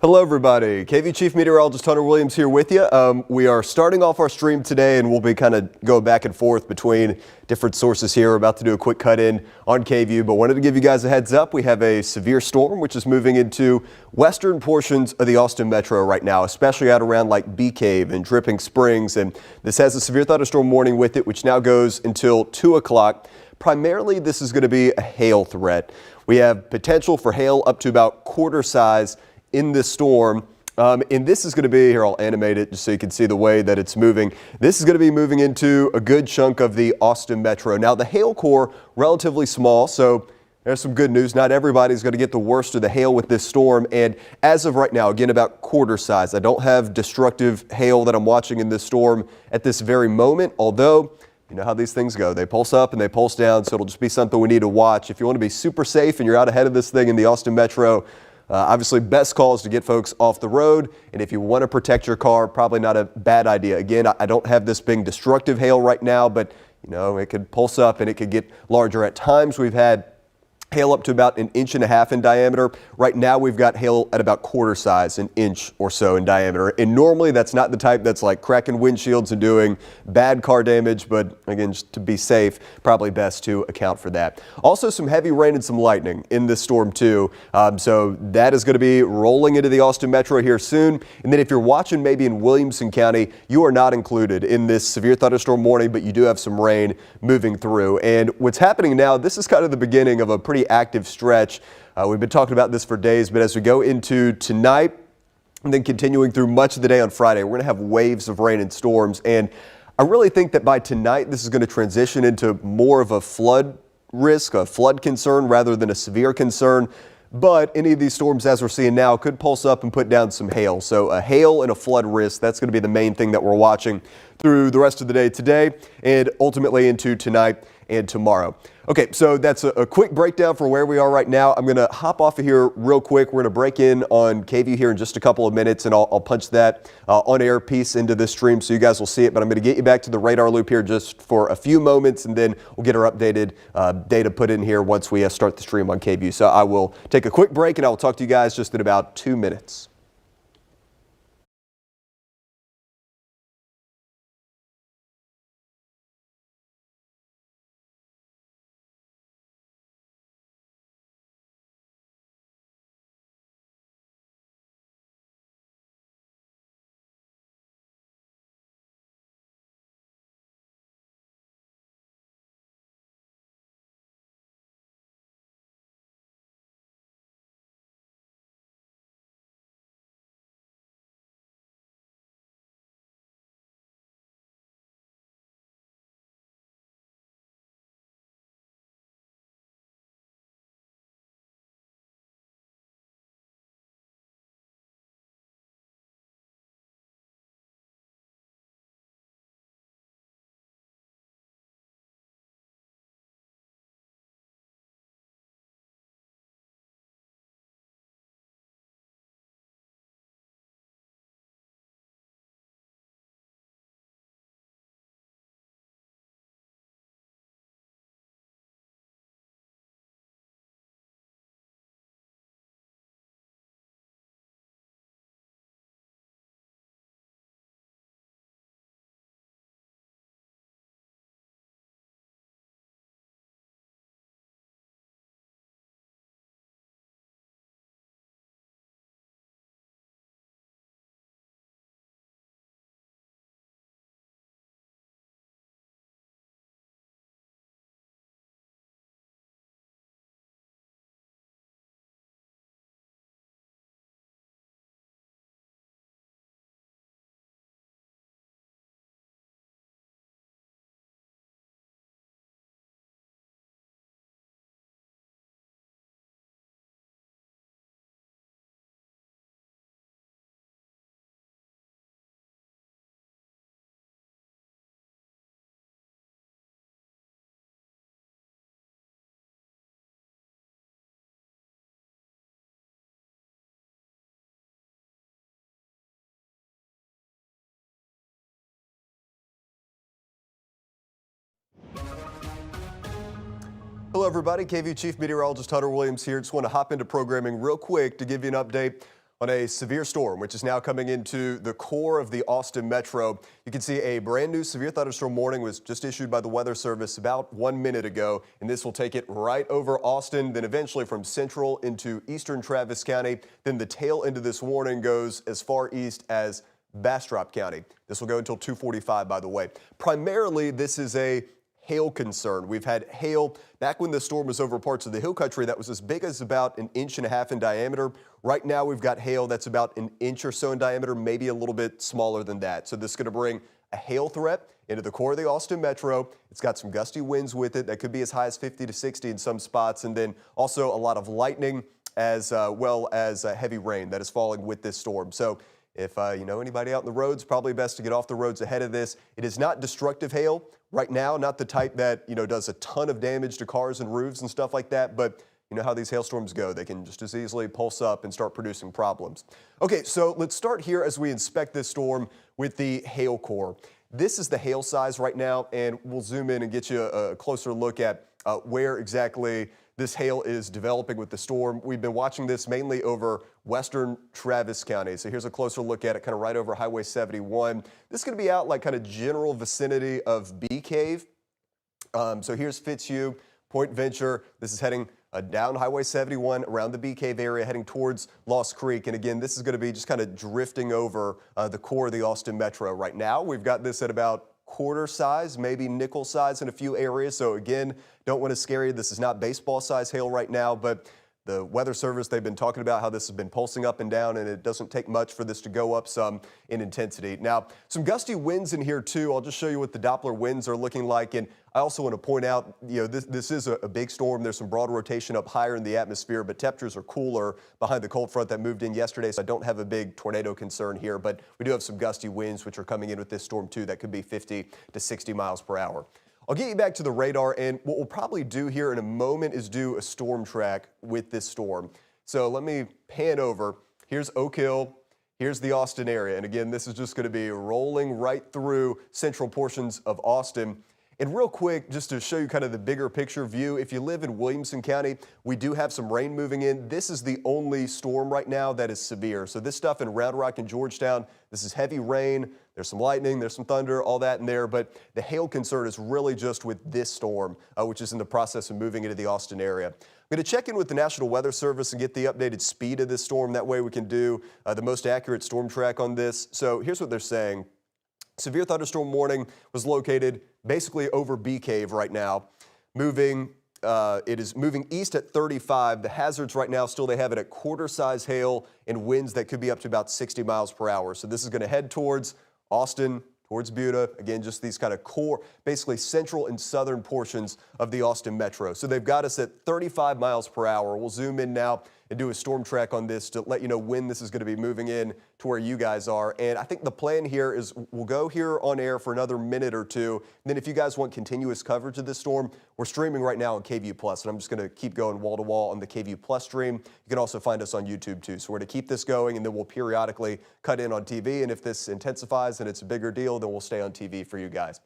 Hello everybody, KV Chief Meteorologist Hunter Williams here with you. We are starting off our stream today and we'll be kind of going back and forth between different sources here. We're about to do a quick cut in on KVU, but wanted to give you guys a heads up. We have a severe storm which is moving into western portions of the Austin metro right now, especially out around like Bee Cave and Dripping Springs. And this has a severe thunderstorm warning with it, which now goes until 2 o'clock. Primarily, this is going to be a hail threat. We have potential for hail up to about quarter size in this storm. And this is going to be, here I'll animate it just so you can see the way that it's moving. This is going to be moving into a good chunk of the Austin metro. Now the hail core, relatively small, so there's some good news. Not everybody's going to get the worst of the hail with this storm. And as of right now, again, about quarter size. I don't have destructive hail that I'm watching in this storm at this very moment, although you know how these things go. They pulse up and they pulse down, so it'll just be something we need to watch. If you want to be super safe and you're out ahead of this thing in the Austin metro, obviously, best call is to get folks off the road, and if you want to protect your car, probably not a bad idea. Again, I don't have this big destructive hail right now, but you know it could pulse up and it could get larger at times. We've had hail up to about 1.5 inches in diameter. Right now we've got hail at about quarter size, 1 inch or so in diameter. And normally that's not the type that's like cracking windshields and doing bad car damage, but again, just to be safe, probably best to account for that. Also some heavy rain and some lightning in this storm too. So that is going to be rolling into the Austin metro here soon. And then if you're watching maybe in Williamson County, you are not included in this severe thunderstorm warning, but you do have some rain moving through. And what's happening now, this is kind of the beginning of a pretty active stretch. We've been talking about this for days, but as we go into tonight and then continuing through much of the day on Friday, we're going to have waves of rain and storms. And I really think that by tonight, this is going to transition into more of a flood risk, a flood concern rather than a severe concern. But any of these storms, as we're seeing now, could pulse up and put down some hail. So a hail and a flood risk, that's going to be the main thing that we're watching through the rest of the day today and ultimately into tonight and tomorrow. Okay, so that's a quick breakdown for where we are right now. I'm going to hop off of here real quick. We're going to break in on KVU here in just a couple of minutes, and I'll punch that on-air piece into this stream so you guys will see it. But I'm going to get you back to the radar loop here just for a few moments, and then we'll get our updated data put in here once we start the stream on KVU. So I will take a quick break, and I will talk to you guys just in about 2 minutes. Hello everybody, KVU Chief Meteorologist Hunter Williams here. Just want to hop into programming real quick to give you an update on a severe storm, which is now coming into the core of the Austin metro. You can see a brand new severe thunderstorm warning was just issued by the Weather Service about 1 minute ago, and this will take it right over Austin, then eventually from central into eastern Travis County. Then the tail end of this warning goes as far east as Bastrop County. This will go until 2:45, by the way. Primarily, this is a hail concern. We've had hail back when the storm was over parts of the hill country that was as big as about 1.5 inches in diameter. Right now we've got hail that's about 1 inch or so in diameter, maybe a little bit smaller than that. So this is going to bring a hail threat into the core of the Austin metro. It's got some gusty winds with it that could be as high as 50 to 60 in some spots, and then also a lot of lightning as well as heavy rain that is falling with this storm. So if you know anybody out in the roads, probably best to get off the roads ahead of this. It is not destructive hail right now, not the type that, does a ton of damage to cars and roofs and stuff like that. But you know how these hailstorms go. They can just as easily pulse up and start producing problems. Okay, so let's start here as we inspect this storm with the hail core. This is the hail size right now, and we'll zoom in and get you a closer look at where exactly this hail is developing with the storm. We've been watching this mainly over western Travis County. So here's a closer look at it, kind of right over Highway 71. This is going to be out like kind of general vicinity of Bee Cave. So here's Fitzhugh, Point Venture. This is heading down Highway 71 around the Bee Cave area, heading towards Lost Creek. And again, this is going to be just kind of drifting over the core of the Austin metro. Right now, we've got this at about quarter size, maybe nickel size in a few areas. So again, don't want to scare you. This is not baseball size hail right now, but the Weather Service, they've been talking about how this has been pulsing up and down, and it doesn't take much for this to go up some in intensity. Now, some gusty winds in here too. I'll just show you what the Doppler winds are looking like. And I also want to point out, this is a big storm. There's some broad rotation up higher in the atmosphere, but temperatures are cooler behind the cold front that moved in yesterday. So I don't have a big tornado concern here, but we do have some gusty winds, which are coming in with this storm too. That could be 50 to 60 miles per hour. I'll get you back to the radar, and what we'll probably do here in a moment is do a storm track with this storm. So let me pan over. Here's Oak Hill. Here's the Austin area. And again, this is just going to be rolling right through central portions of Austin. And real quick, just to show you kind of the bigger picture view, if you live in Williamson County, we do have some rain moving in. This is the only storm right now that is severe. So this stuff in Round Rock and Georgetown, this is heavy rain. There's some lightning, there's some thunder, all that in there. But the hail concern is really just with this storm, which is in the process of moving into the Austin area. I'm going to check in with the National Weather Service and get the updated speed of this storm. That way we can do the most accurate storm track on this. So here's what they're saying. Severe thunderstorm warning was located basically over Bee Cave right now. It is moving east at 35. The hazards right now still they have it at quarter size hail and winds that could be up to about 60 miles per hour. So this is going to head towards Austin, towards Buda. Again, just these kind of core, basically central and southern portions of the Austin metro. So they've got us at 35 miles per hour. We'll zoom in now and do a storm track on this to let you know when this is going to be moving in to where you guys are. And I think the plan here is we'll go here on air for another minute or two. And then if you guys want continuous coverage of this storm, we're streaming right now on KVU Plus, and I'm just going to keep going wall to wall on the KVU Plus stream. You can also find us on YouTube too. So we're going to keep this going, and then we'll periodically cut in on TV. And if this intensifies and it's a bigger deal, then we'll stay on TV for you guys.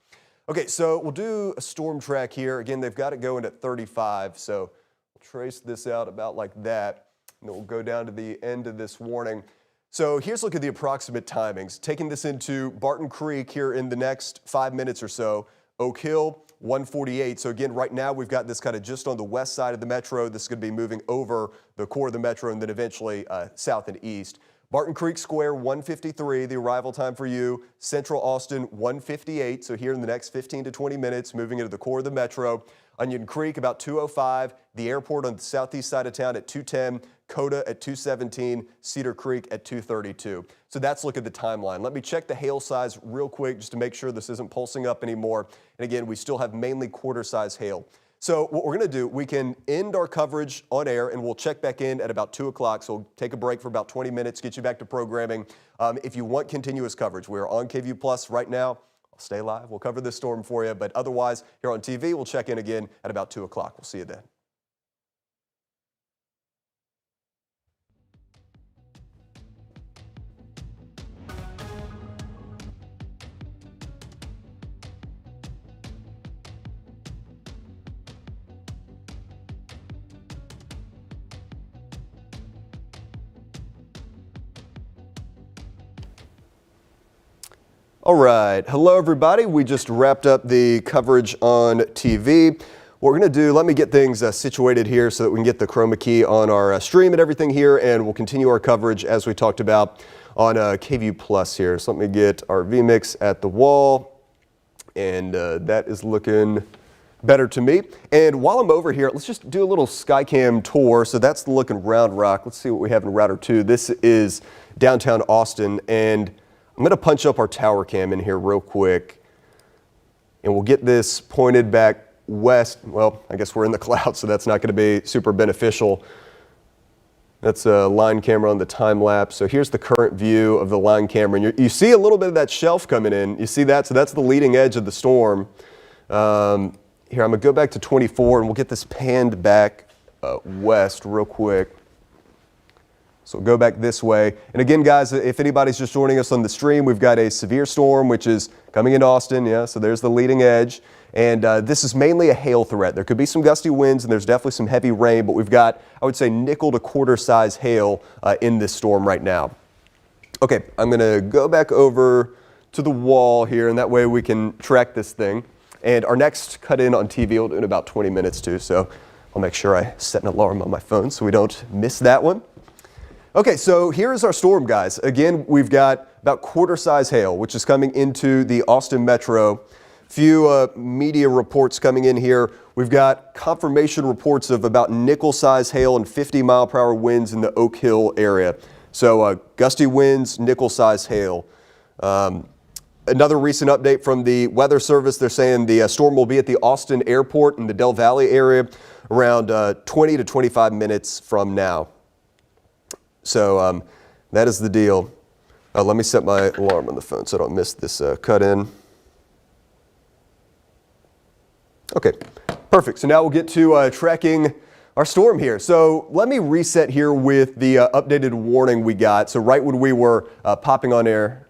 Okay, so we'll do a storm track here. Again, they've got it going at 35. So we'll trace this out about like that. And then we'll go down to the end of this warning. So here's a look at the approximate timings. Taking this into Barton Creek here in the next 5 minutes or so. Oak Hill, 148. So again, right now we've got this kind of just on the west side of the metro. This is going to be moving over the core of the metro and then eventually south and east. Barton Creek Square, 153, the arrival time for you. Central Austin, 158. So here in the next 15 to 20 minutes, moving into the core of the metro. Onion Creek, about 205. The airport on the southeast side of town at 210. Coda at 217. Cedar Creek at 232. So that's look at the timeline. Let me check the hail size real quick just to make sure this isn't pulsing up anymore. And again, we still have mainly quarter size hail. So what we're going to do, we can end our coverage on air and we'll check back in at about 2 o'clock. So we'll take a break for about 20 minutes, get you back to programming. If you want continuous coverage, we're on KVU Plus right now. I'll stay live. We'll cover this storm for you. But otherwise, here on TV, we'll check in again at about 2 o'clock. We'll see you then. All right, hello everybody. We just wrapped up the coverage on TV. What we're going to do, let me get things situated here so that we can get the chroma key on our stream and everything here, and we'll continue our coverage as we talked about on KVU Plus here. So let me get our vMix at the wall, and that is looking better to me. And while I'm over here, let's just do a little Skycam tour. So that's the look in Round Rock. Let's see what we have in Router 2. This is downtown Austin, and I'm going to punch up our tower cam in here real quick, and we'll get this pointed back west. Well, I guess we're in the cloud, so that's not going to be super beneficial. That's a line camera on the time lapse. So here's the current view of the line camera, and you see a little bit of that shelf coming in. You see that? So that's the leading edge of the storm. Here, I'm going to go back to 24, and we'll get this panned back west real quick. So we'll go back this way. And again, guys, if anybody's just joining us on the stream, we've got a severe storm, which is coming into Austin. Yeah, so there's the leading edge. And this is mainly a hail threat. There could be some gusty winds, and there's definitely some heavy rain, but we've got, I would say, nickel to quarter size hail in this storm right now. Okay, I'm going to go back over to the wall here, and that way we can track this thing. And our next cut in on TV will do in about 20 minutes too, so I'll make sure I set an alarm on my phone so we don't miss that one. Okay, so here is our storm, guys. Again, we've got about quarter size hail, which is coming into the Austin metro. Few media reports coming in here. We've got confirmation reports of about nickel size hail and 50-mile-per-hour winds in the Oak Hill area. So gusty winds, nickel size hail. Another recent update from the Weather Service, they're saying the storm will be at the Austin airport in the Del Valle area around 20 to 25 minutes from now. So that is the deal. Let me set my alarm on the phone so I don't miss this cut in. Okay, perfect. So now we'll get to tracking our storm here. So let me reset here with the updated warning we got. So right when we were popping on air,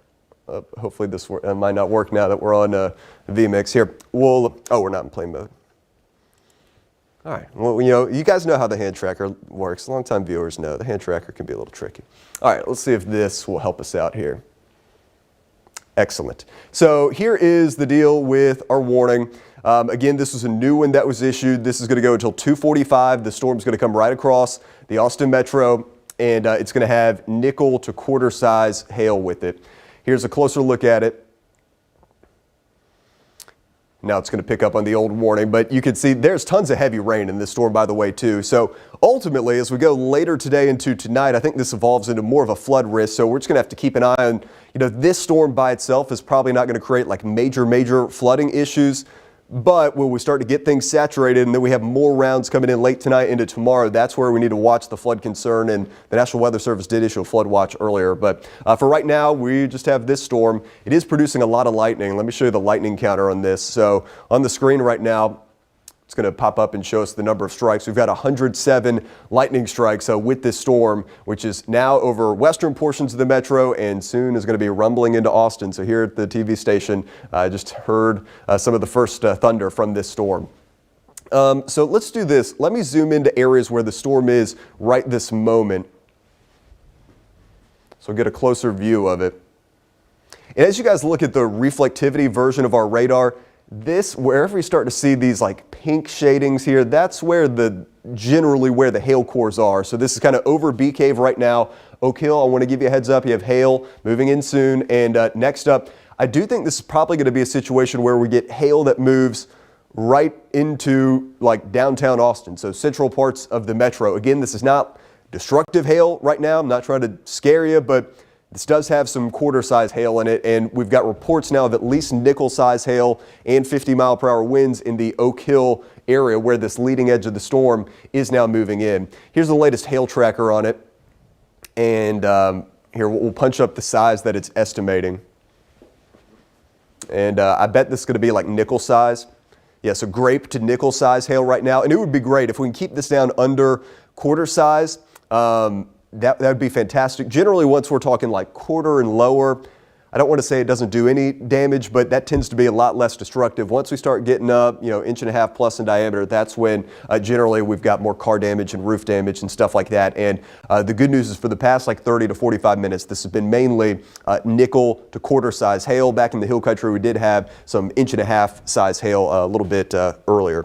hopefully this might not work now that we're on vMix here. Oh, we're not in play mode. All right, well, you guys know how the hand tracker works. Longtime viewers know the hand tracker can be a little tricky. All right, let's see if this will help us out here. Excellent. So here is the deal with our warning. Again, this is a new one that was issued. This is going to go until 2:45. The storm's going to come right across the Austin metro, and it's going to have nickel to quarter size hail with it. Here's a closer look at it. Now it's going to pick up on the old warning, but you can see there's tons of heavy rain in this storm, by the way, too. So ultimately, as we go later today into tonight, I think this evolves into more of a flood risk. So we're just going to have to keep an eye on, this storm by itself is probably not going to create like major flooding issues. But when we start to get things saturated and then we have more rounds coming in late tonight into tomorrow, that's where we need to watch the flood concern. And the National Weather Service did issue a flood watch earlier. But for right now, we just have this storm. It is producing a lot of lightning. Let me show you the lightning counter on this. So on the screen right now, it's going to pop up and show us the number of strikes. We've got 107 lightning strikes with this storm, which is now over western portions of the metro and soon is going to be rumbling into Austin. So here at the TV station, I just heard some of the first thunder from this storm. So let's do this. Let me zoom into areas where the storm is right this moment, so get a closer view of it. And as you guys look at the reflectivity version of our radar, wherever you start to see these like pink shadings here, that's where generally where the hail cores are. So this is kind of over Bee Cave right now. Oak Hill, I want to give you a heads up. You have hail moving in soon. And next up, I do think this is probably going to be a situation where we get hail that moves right into like downtown Austin. So central parts of the metro. Again, this is not destructive hail right now. I'm not trying to scare you, but this does have some quarter size hail in it, and we've got reports now of at least nickel size hail and 50-mile-per-hour winds in the Oak Hill area where this leading edge of the storm is now moving in. Here's the latest hail tracker on it, and here we'll punch up the size that it's estimating. And I bet this is going to be like nickel size. Yeah, so grape to nickel size hail right now, and it would be great if we can keep this down under quarter size. That would be fantastic. Generally, once we're talking like quarter and lower, I don't want to say it doesn't do any damage, but that tends to be a lot less destructive. Once we start getting up, 1.5 plus in diameter, that's when generally we've got more car damage and roof damage and stuff like that. And the good news is for the past 30 to 45 minutes, this has been mainly nickel to quarter size hail. Back in the hill country, we did have some 1.5 size hail a little bit earlier.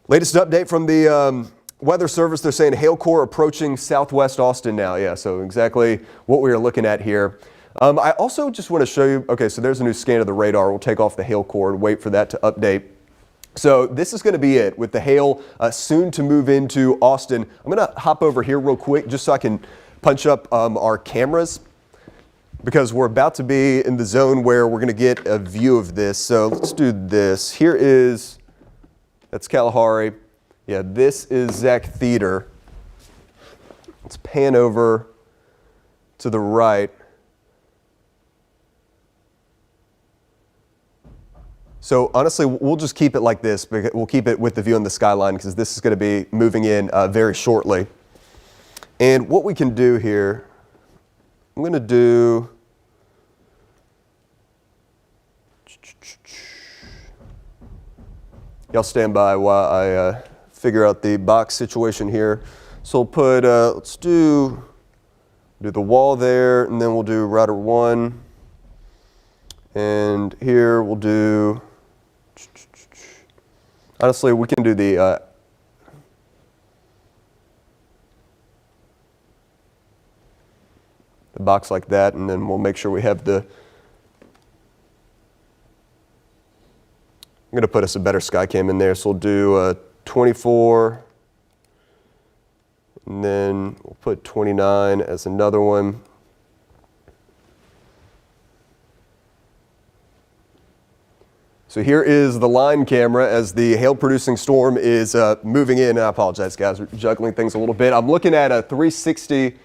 Latest update from the Weather Service, they're saying hail core approaching southwest Austin now. Yeah, so exactly what we are looking at here. I also just want to show you, okay, so there's a new scan of the radar. We'll take off the hail core and wait for that to update. So this is going to be it with the hail soon to move into Austin. I'm going to hop over here real quick just so I can punch up our cameras because we're about to be in the zone where we're going to get a view of this. So let's do this. That's Kalahari. Yeah, this is Zach Theater. Let's pan over to the right. So honestly, we'll just keep it like this. We'll keep it with the view on the skyline because this is going to be moving in very shortly. And what we can do here, I'm going to do, y'all stand by while I figure out the box situation here. So we'll put, let's do the wall there, and then we'll do router 1. And here we'll do, honestly, we can do the box like that, and then we'll make sure we have the, I'm going to put us a better sky cam in there, so we'll do 24, and then we'll put 29 as another one. So here is the line camera as the hail-producing storm is moving in. I apologize, guys, we're juggling things a little bit. I'm looking at a 360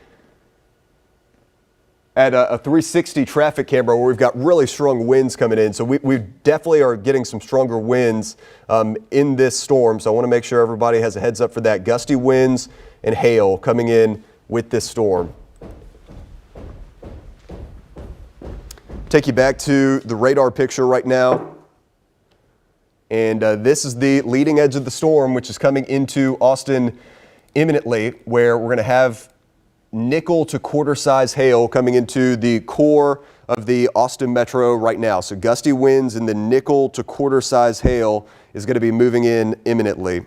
traffic camera where we've got really strong winds coming in. So we definitely are getting some stronger winds in this storm. So I want to make sure everybody has a heads up for that. Gusty winds and hail coming in with this storm. Take you back to the radar picture right now. And this is the leading edge of the storm, which is coming into Austin imminently, where we're going to have nickel to quarter size hail coming into the core of the Austin metro right now. So gusty winds and the nickel to quarter size hail is going to be moving in imminently.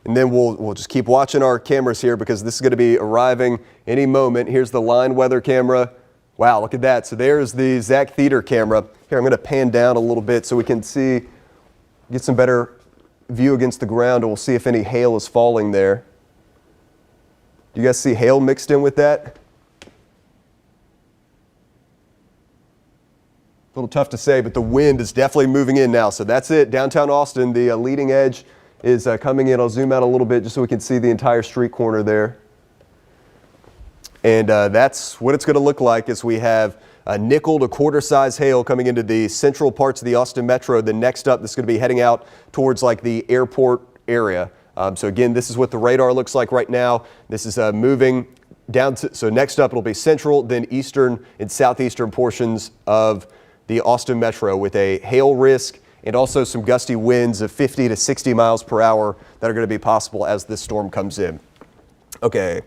And then we'll just keep watching our cameras here because this is going to be arriving any moment. Here's the line weather camera. Wow, look at that. So there's the Zach Theater camera. Here, I'm going to pan down a little bit so we can see, get some better view against the ground, and we'll see if any hail is falling there. Do you guys see hail mixed in with that? A little tough to say, but the wind is definitely moving in now. So that's it. Downtown Austin, the leading edge is coming in. I'll zoom out a little bit just so we can see the entire street corner there. And that's what it's going to look like as we have nickel to quarter size hail coming into the central parts of the Austin metro. The next up, this is going to be heading out towards like the airport area. So again, this is what the radar looks like right now. This is moving down to, so next up it'll be central, then eastern and southeastern portions of the Austin metro with a hail risk and also some gusty winds of 50 to 60 miles per hour that are going to be possible as this storm comes in. Okay.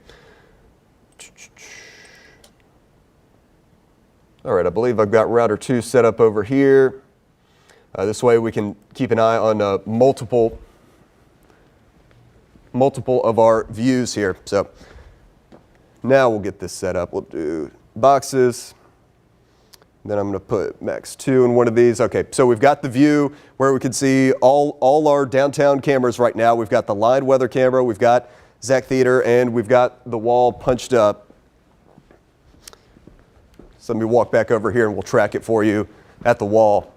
All right, I believe I've got router 2 set up over here. This way we can keep an eye on multiple of our views here. So now we'll get this set up. We'll do boxes. Then I'm going to put max 2 in one of these. Okay, so we've got the view where we can see all our downtown cameras right now. We've got the line weather camera, we've got Zach Theater, and we've got the wall punched up. So let me walk back over here and we'll track it for you at the wall.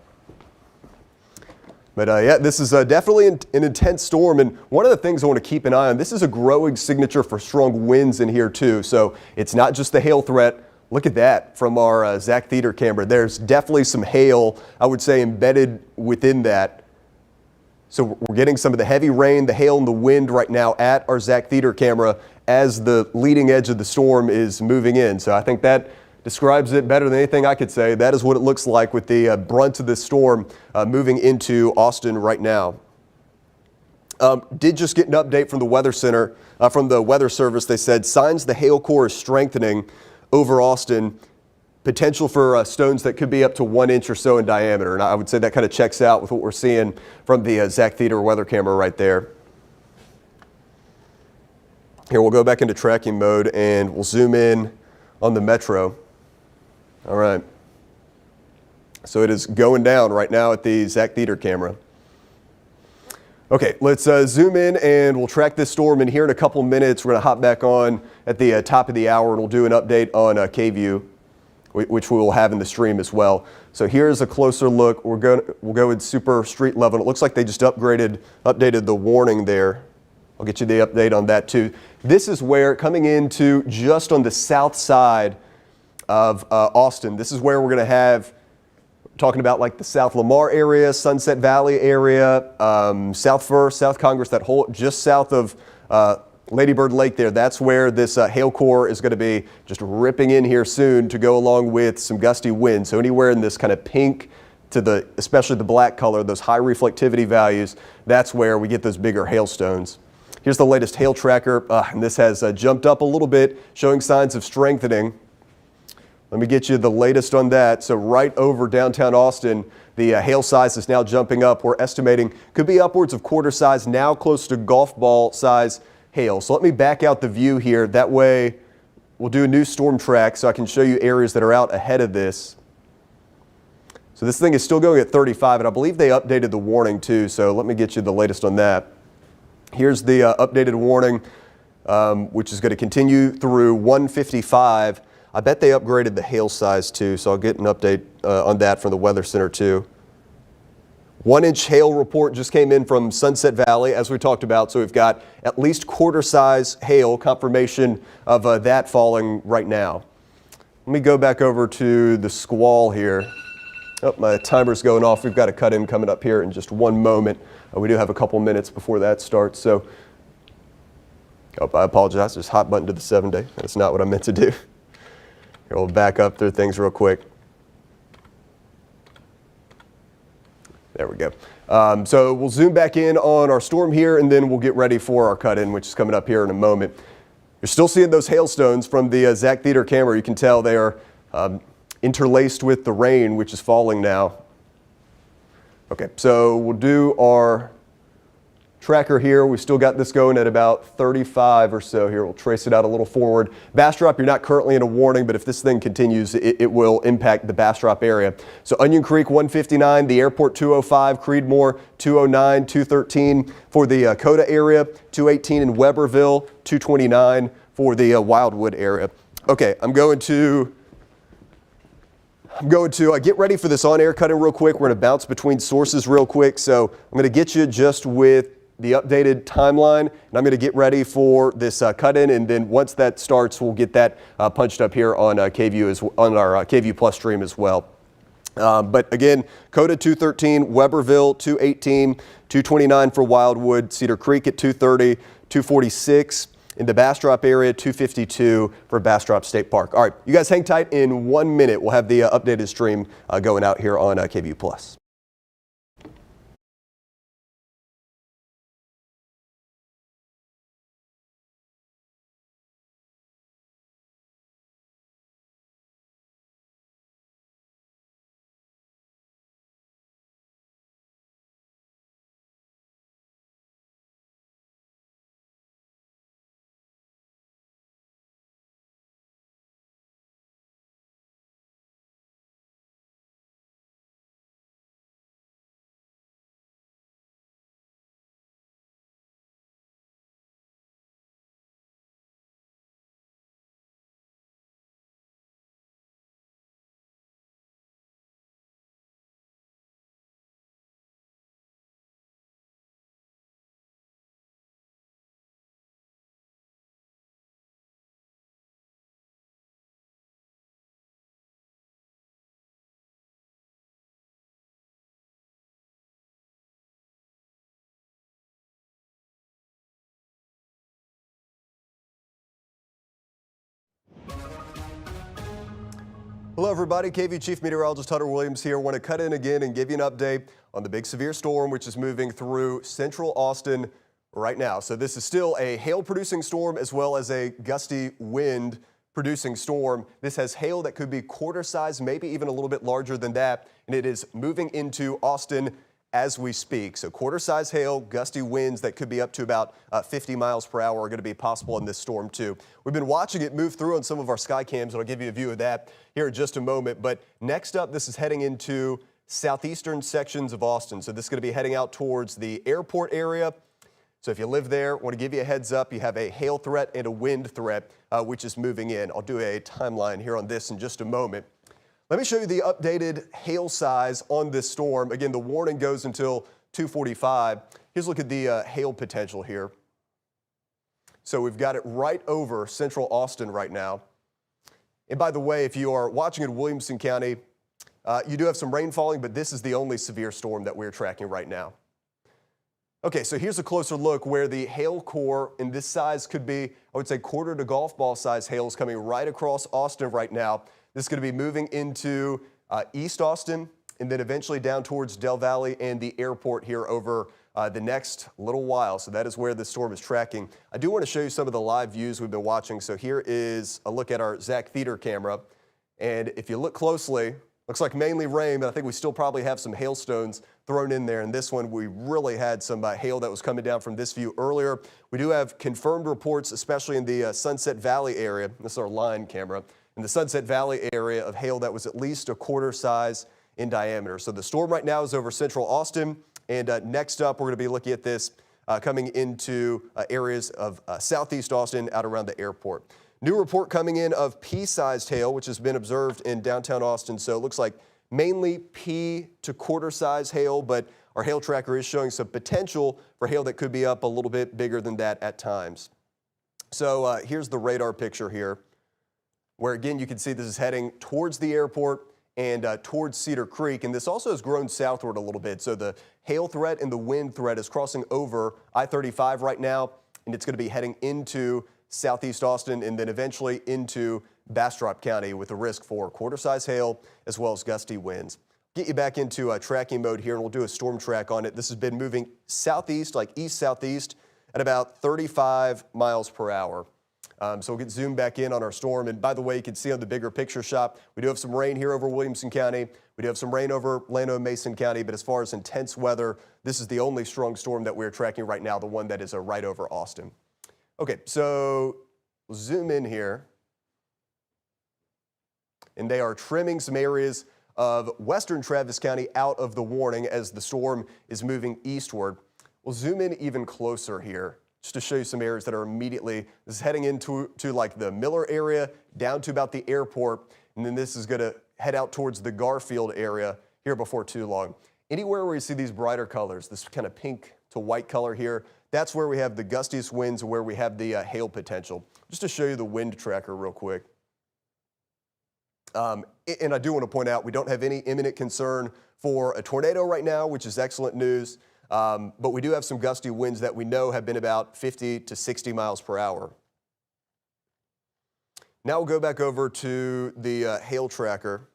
But yeah, this is definitely an intense storm, and one of the things I want to keep an eye on, this is a growing signature for strong winds in here too. So it's not just the hail threat. Look at that from our Zach Theater camera. There's definitely some hail, I would say, embedded within that. So we're getting some of the heavy rain, the hail, and the wind right now at our Zach Theater camera as the leading edge of the storm is moving in. So I think that describes it better than anything I could say. That is what it looks like with the brunt of this storm moving into Austin right now. Did just get an update from the Weather Center, from the Weather Service. They said signs the hail core is strengthening over Austin. Potential for stones that could be up to 1 inch or so in diameter. And I would say that kind of checks out with what we're seeing from the Zach Theater weather camera right there. Here, we'll go back into tracking mode and we'll zoom in on the metro. All right. So it is going down right now at the Zach Theater camera. Okay, let's zoom in and we'll track this storm. And here in a couple minutes, we're going to hop back on at the top of the hour and we'll do an update on KView, which we will have in the stream as well. So here's a closer look. We'll go with super street level. It looks like they just updated the warning there. I'll get you the update on that too. This is where, coming into just on the south side of Austin, this is where we're going to have, talking about like the South Lamar area, Sunset Valley area, South First, South Congress, that whole just south of Lady Bird Lake there. That's where this hail core is going to be just ripping in here soon to go along with some gusty winds. So anywhere in this kind of pink to especially the black color, those high reflectivity values, that's where we get those bigger hailstones. Here's the latest hail tracker, and this has jumped up a little bit, showing signs of strengthening. Let me get you the latest on that. So right over downtown Austin, the hail size is now jumping up. We're estimating could be upwards of quarter size, now close to golf ball size hail. So let me back out the view here. That way we'll do a new storm track so I can show you areas that are out ahead of this. So this thing is still going at 35, and I believe they updated the warning too. So let me get you the latest on that. Here's the updated warning, which is going to continue through 1:55. I bet they upgraded the hail size too, so I'll get an update on that from the Weather Center too. 1 inch hail report just came in from Sunset Valley, as we talked about, so we've got at least quarter size hail, confirmation of that falling right now. Let me go back over to the squall here. Oh, my timer's going off. We've got a cut in coming up here in just one moment. We do have a couple minutes before that starts, so I apologize. Just hot button to the 7-day. That's not what I meant to do. Here, we'll back up through things real quick. There we go. So we'll zoom back in on our storm here, and then we'll get ready for our cut-in, which is coming up here in a moment. You're still seeing those hailstones from the Zach Theater camera. You can tell they are interlaced with the rain, which is falling now. Okay, so we'll do our tracker here. We've still got this going at about 35 or so here. We'll trace it out a little forward. Bastrop, you're not currently in a warning, but if this thing continues, it will impact the Bastrop area. So Onion Creek 159, the airport 205, Creedmoor 209, 213 for the Coda area, 218 in Weberville, 229 for the Wildwood area. Okay, I'm going to get ready for this on-air cut-in real quick. We're going to bounce between sources real quick. So I'm going to get you just with the updated timeline, and I'm going to get ready for this cut-in, and then once that starts, we'll get that punched up here on KView, on our KView Plus stream as well. But again, Coda 213, Weberville 218, 229 for Wildwood, Cedar Creek at 230, 246 in the Bastrop area, 252 for Bastrop State Park. All right, you guys hang tight. In 1 minute, we'll have the updated stream going out here on KView Plus. Hello everybody, KV Chief Meteorologist Hunter Williams here. Want to cut in again and give you an update on the big severe storm which is moving through central Austin right now. So this is still a hail producing storm as well as a gusty wind producing storm. This has hail that could be quarter size, maybe even a little bit larger than that, and it is moving into Austin as we speak. So quarter size hail, gusty winds that could be up to about 50 miles per hour are going to be possible in this storm too. We've been watching it move through on some of our sky cams, and I'll give you a view of that here in just a moment. But next up, this is heading into southeastern sections of Austin. So this is going to be heading out towards the airport area. So if you live there, I want to give you a heads up. You have a hail threat and a wind threat, which is moving in. I'll do a timeline here on this in just a moment. Let me show you the updated hail size on this storm. Again, the warning goes until 2:45. Here's a look at the hail potential here. So we've got it right over central Austin right now. And by the way, if you are watching in Williamson County, you do have some rain falling, but this is the only severe storm that we're tracking right now. Okay, so here's a closer look where the hail core in this size could be, I would say, quarter to golf ball size hail is coming right across Austin right now. This is going to be moving into East Austin and then eventually down towards Del Valle and the airport here over the next little while. So that is where the storm is tracking. I do want to show you some of the live views we've been watching. So here is a look at our Zach Theater camera. And if you look closely, looks like mainly rain, but I think we still probably have some hailstones thrown in there. And this one, we really had some hail that was coming down from this view earlier. We do have confirmed reports, especially in the Sunset Valley area. This is our line camera. In the Sunset Valley area of hail that was at least a quarter size in diameter. So the storm right now is over central Austin. And next up, we're going to be looking at this coming into areas of southeast Austin out around the airport. New report coming in of pea-sized hail, which has been observed in downtown Austin. So it looks like mainly pea to quarter size hail, but our hail tracker is showing some potential for hail that could be up a little bit bigger than that at times. So here's the radar picture here, where again, you can see this is heading towards the airport and towards Cedar Creek. And this also has grown southward a little bit. So the hail threat and the wind threat is crossing over I-35 right now, and it's going to be heading into southeast Austin and then eventually into Bastrop County with a risk for quarter size hail as well as gusty winds. Get you back into tracking mode here, and we'll do a storm track on it. This has been moving southeast, like east-southeast, at about 35 miles per hour. So we'll get zoomed back in on our storm. And by the way, you can see on the bigger picture shot, we do have some rain here over Williamson County. We do have some rain over Llano and Mason County. But as far as intense weather, this is the only strong storm that we're tracking right now, the one that is right over Austin. Okay, so we'll zoom in here. And they are trimming some areas of western Travis County out of the warning as the storm is moving eastward. We'll zoom in even closer here, just to show you some areas that are immediately, this is heading into like the Miller area, down to about the airport, and then this is going to head out towards the Garfield area here before too long. Anywhere where you see these brighter colors, this kind of pink to white color here, that's where we have the gustiest winds, where we have the hail potential. Just to show you the wind tracker real quick. And I do want to point out, we don't have any imminent concern for a tornado right now, which is excellent news. But we do have some gusty winds that we know have been about 50 to 60 miles per hour. Now we'll go back over to the hail tracker.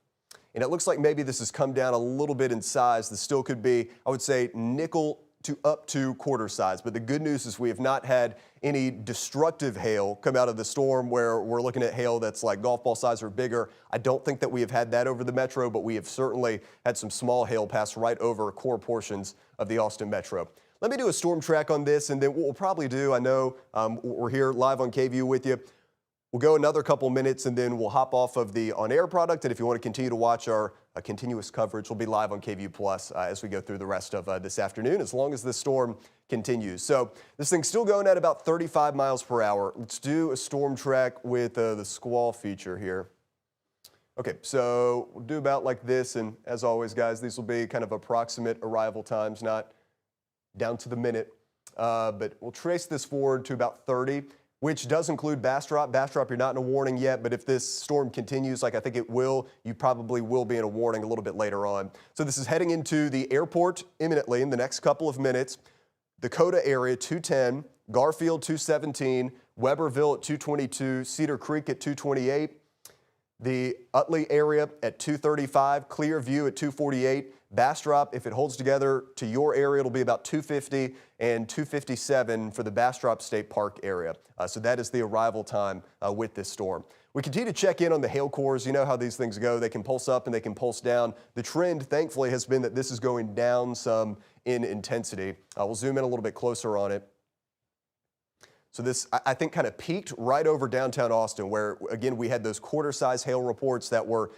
And it looks like maybe this has come down a little bit in size. This still could be, I would say, nickel to up to quarter size. But the good news is we have not had any destructive hail come out of the storm where we're looking at hail that's like golf ball size or bigger. I don't think that we have had that over the metro, but we have certainly had some small hail pass right over core portions of the Austin metro. Let me do a storm track on this, and then what we'll probably do, I know we're here live on KVU with you. We'll go another couple minutes and then we'll hop off of the on-air product. And if you want to continue to watch our continuous coverage, we'll be live on KVU Plus as we go through the rest of this afternoon, as long as this storm continues. So this thing's still going at about 35 miles per hour. Let's do a storm track with the squall feature here. Okay, so we'll do about like this. And as always, guys, these will be kind of approximate arrival times, not down to the minute. But we'll trace this forward to about 30. Which does include Bastrop. Bastrop, you're not in a warning yet, but if this storm continues like I think it will, you probably will be in a warning a little bit later on. So this is heading into the airport imminently in the next couple of minutes. Dakota area, 210, Garfield, 217, Weberville at 222, Cedar Creek at 228. The Utley area at 235, Clearview at 248. Bastrop, if it holds together to your area, it'll be about 250 and 257 for the Bastrop State Park area. So that is the arrival time with this storm. We continue to check in on the hail cores. You know how these things go. They can pulse up and they can pulse down. The trend, thankfully, has been that this is going down some in intensity. We'll zoom in a little bit closer on it. So this, I think, kind of peaked right over downtown Austin, where, again, we had those quarter-size hail reports that were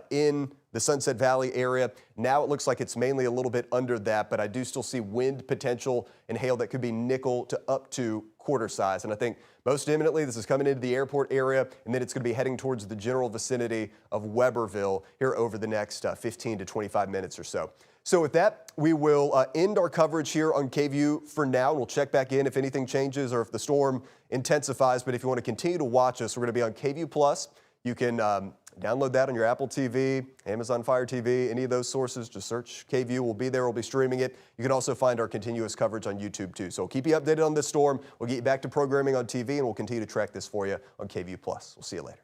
in the Sunset Valley area. Now it looks like it's mainly a little bit under that, but I do still see wind potential and hail that could be nickel to up to quarter size. And I think most imminently this is coming into the airport area, and then it's going to be heading towards the general vicinity of Weberville here over the next 15 to 25 minutes or so. So with that, we will end our coverage here on KVUE for now. We'll check back in if anything changes or if the storm intensifies. But if you want to continue to watch us, we're going to be on KVUE Plus. You can download that on your Apple TV, Amazon Fire TV, any of those sources. Just search KVUE. We'll be there. We'll be streaming it. You can also find our continuous coverage on YouTube too. So we'll keep you updated on this storm. We'll get you back to programming on TV, and we'll continue to track this for you on KVUE Plus. We'll see you later.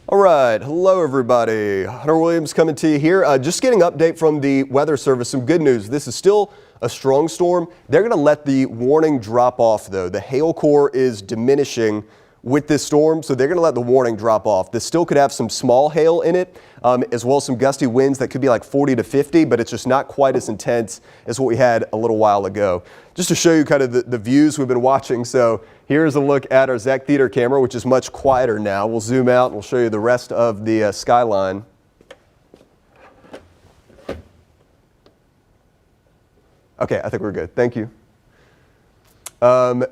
All right, hello everybody. Hunter Williams coming to you here. Just getting an update from the Weather Service. Some good news. This is still a strong storm. They're going to let the warning drop off though. The hail core is diminishing with this storm, so they're going to let the warning drop off. This still could have some small hail in it, as well as some gusty winds that could be like 40 to 50, but it's just not quite as intense as what we had a little while ago. Just to show you kind of the views we've been watching. So here's a look at our Zach Theater camera, which is much quieter now. We'll zoom out and we'll show you the rest of the skyline. Okay, I think we're good. Thank you.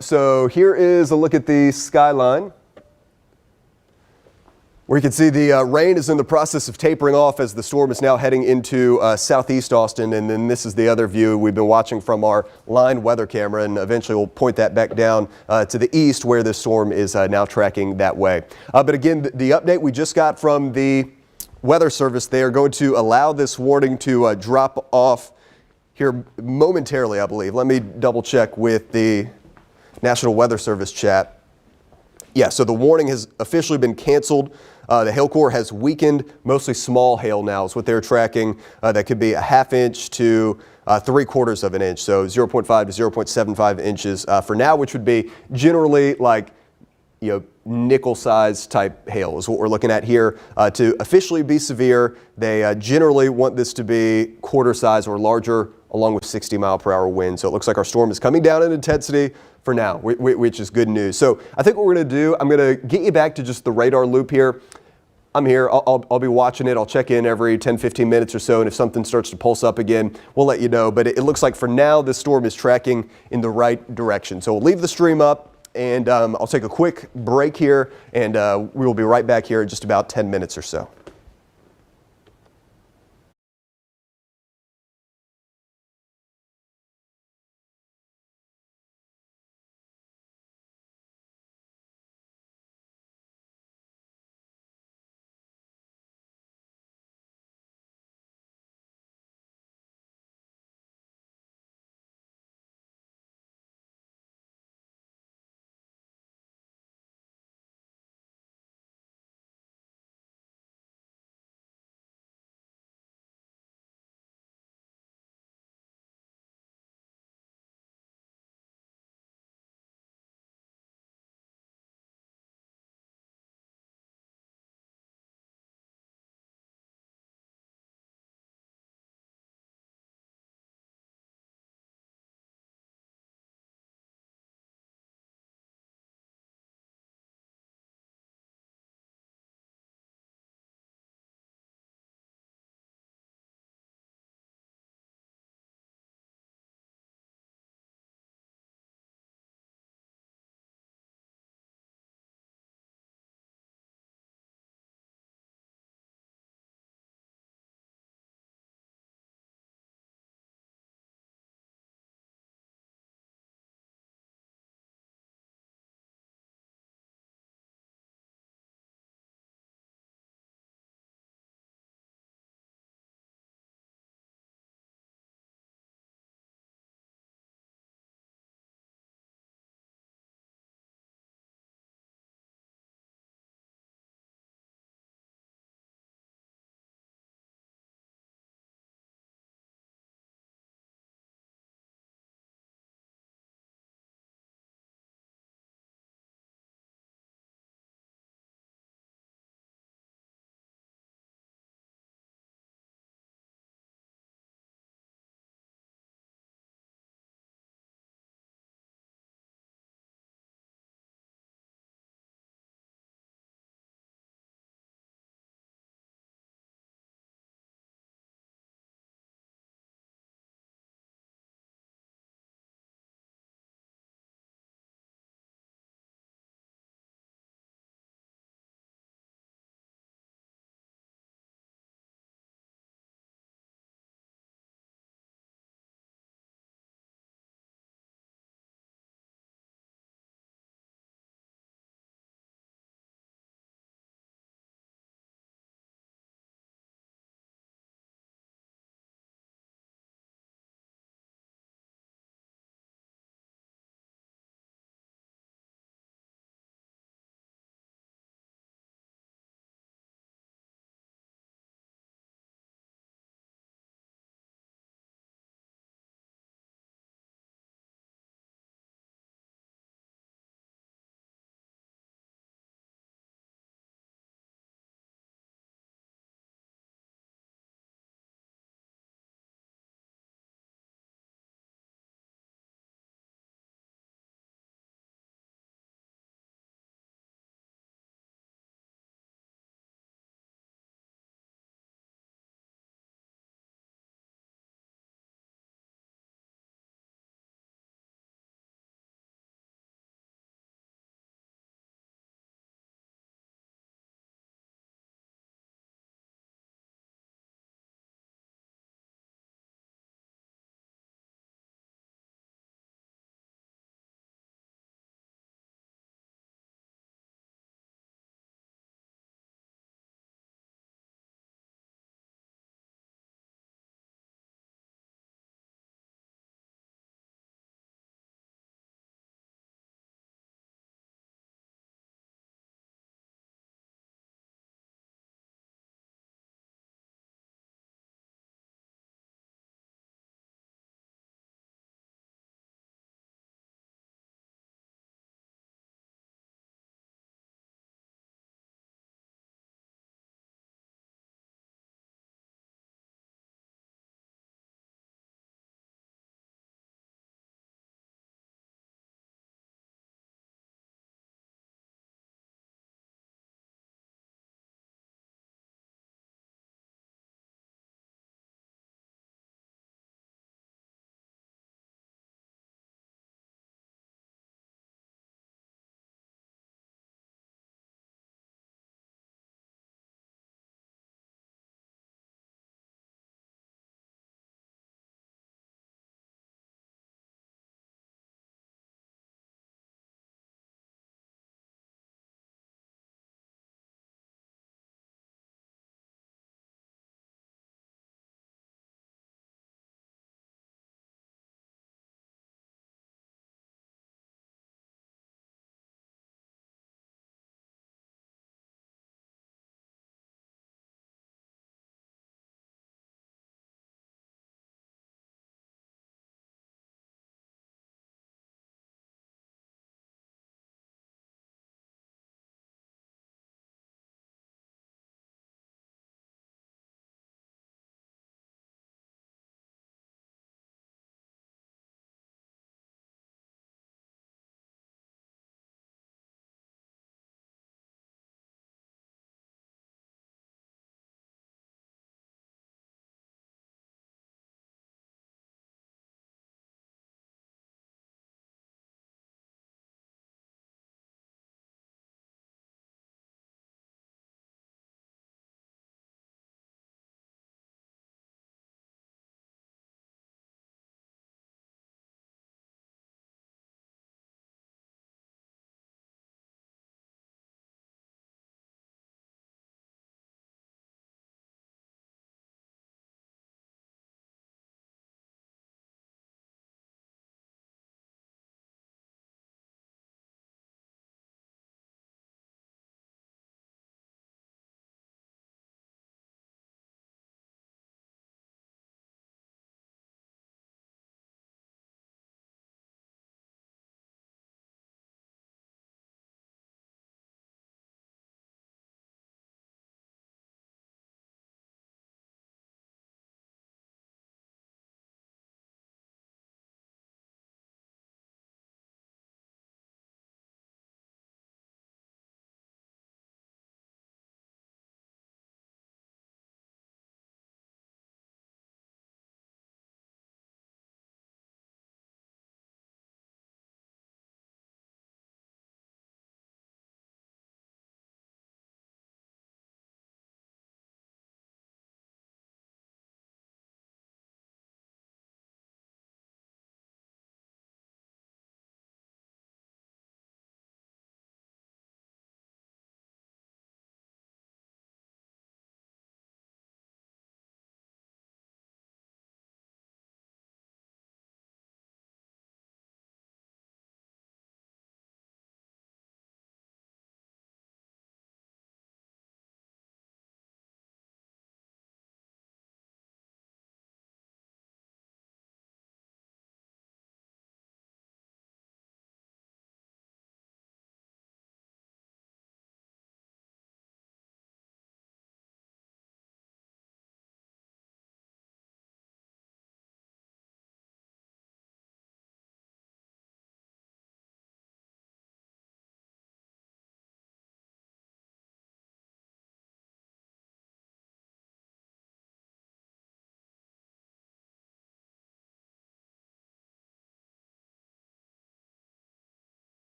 So here is a look at the skyline, where you can see the rain is in the process of tapering off as the storm is now heading into southeast Austin. And then this is the other view we've been watching from our line weather camera, and eventually we'll point that back down to the east where the storm is now tracking that way. But again, the update we just got from the Weather Service, they are going to allow this warning to drop off here momentarily, I believe. Let me double check with the National Weather Service chat. Yeah, so the warning has officially been canceled. The hail core has weakened, mostly small hail now is what they're tracking. That could be a ½ inch to 3/4 of an inch, so 0.5 to 0.75 inches for now, which would be generally like, you know, nickel size type hail is what we're looking at here. To officially be severe, they generally want this to be quarter size or larger, along with 60-mile-per-hour wind. So it looks like our storm is coming down in intensity for now, which is good news. So I think what we're going to do, I'm going to get you back to just the radar loop here. I'm here. I'll be watching it. I'll check in every 10, 15 minutes or so, and if something starts to pulse up again, we'll let you know. But it looks like for now, this storm is tracking in the right direction. So we'll leave the stream up, and I'll take a quick break here, and we will be right back here in just about 10 minutes or so.